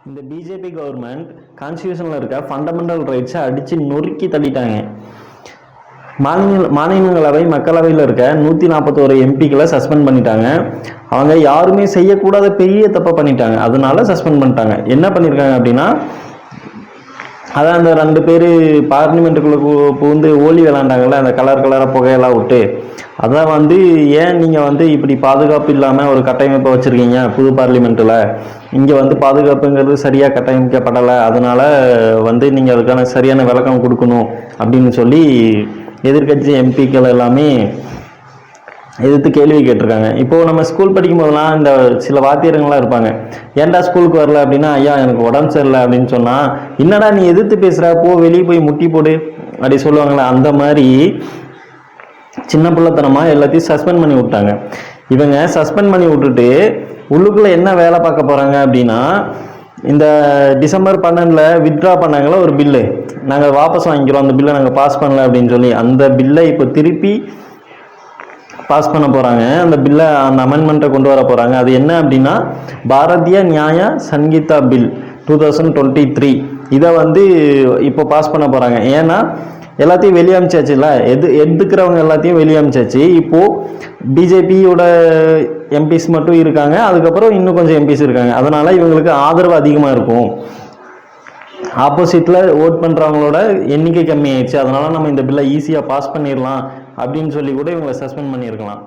இந்த BJP government கான்ஸ்டியூஷனில் இருக்க fundamental ரைட்ஸை அடித்து நொறுக்கி தள்ளிட்டாங்க. மாநிலங்களவை மக்களவையில் இருக்க 141 எம்பிக்களை சஸ்பெண்ட் பண்ணிட்டாங்க. அவங்க யாருமே செய்யக்கூடாத பெரிய தப்பை பண்ணிட்டாங்க, அதனால சஸ்பெண்ட் பண்ணிட்டாங்க. என்ன பண்ணியிருக்காங்க அப்படின்னா, அதான் அந்த 2 பேர் பார்லிமெண்ட்டுக்குள்ளே புகுந்து ஓலி விளாண்டாங்கல்ல, அந்த கலராக புகையெல்லாம் விட்டு, அதான் ஏன் நீங்கள் இப்படி பாதுகாப்பு இல்லாமல் ஒரு கட்டமைப்பை வச்சுருக்கீங்க புது பார்லிமெண்ட்டில், இங்கே பாதுகாப்புங்கிறது சரியாக கட்டமைக்கப்படலை, அதனால் நீங்கள் அதுக்கான சரியான விளக்கம் கொடுக்கணும் அப்படின்னு சொல்லி எதிர்கட்சி எம்பிக்கள் எல்லாமே எதிர்த்து கேள்வி கேட்டிருக்காங்க. இப்போது நம்ம ஸ்கூல் படிக்கும் போதெல்லாம் இந்த சில வாத்தியர்கள்லாம் இருப்பாங்க, ஏன்டா ஸ்கூலுக்கு வரல அப்படின்னா, ஐயா எனக்கு உடம்பு சரியில்லை அப்படின்னு சொன்னால், என்னடா நீ எதிர்த்து பேசுகிற, போ வெளியே போய் முட்டி போடு அப்படி சொல்லுவாங்களே, அந்த மாதிரி சின்ன பிள்ளைத்தனமாக எல்லாத்தையும் சஸ்பெண்ட் பண்ணி விட்டாங்க. இவங்க சஸ்பெண்ட் பண்ணி விட்டுட்டு உள்ளுக்குள்ளே என்ன வேலை பார்க்க போகிறாங்க அப்படின்னா, இந்த டிசம்பர் 12 வித்ட்ரா பண்ணாங்களா ஒரு பில்லு, நாங்கள் வாபஸ் வாங்கிக்கிறோம், அந்த பில்லை நாங்கள் பாஸ் பண்ணல அப்படின்னு சொல்லி, அந்த பில்லை இப்போ திருப்பி பாஸ் பண்ண போகிறாங்க. அந்த பில்லை, அந்த அமெண்ட்மெண்ட்டை கொண்டு வர போகிறாங்க. அது என்ன அப்படின்னா, பாரதிய நியாய சங்கீதா பில் 2023. இதை இப்போ பாஸ் பண்ண போகிறாங்க. ஏன்னா எல்லாத்தையும் வெளியே அமிச்சாச்சுல்ல, எடுக்கிறவங்க எல்லாத்தையும் வெளியே அமிச்சாச்சு. இப்போது பிஜேபியோட எம்பிஸ் மட்டும் இருக்காங்க, அதுக்கப்புறம் இன்னும் கொஞ்சம் எம்பிஸ் இருக்காங்க. அதனால் இவங்களுக்கு ஆதரவு அதிகமாக இருக்கும், ஆப்போசிட்டில் ஓட் பண்ணுறவங்களோட எண்ணிக்கை கம்மியாயிடுச்சு, அதனால் நம்ம இந்த பில்லை ஈஸியாக பாஸ் பண்ணிடலாம் அப்படின்னு சொல்லி கூட இவங்களை சஸ்பெண்ட் பண்ணியிருக்கலாம்.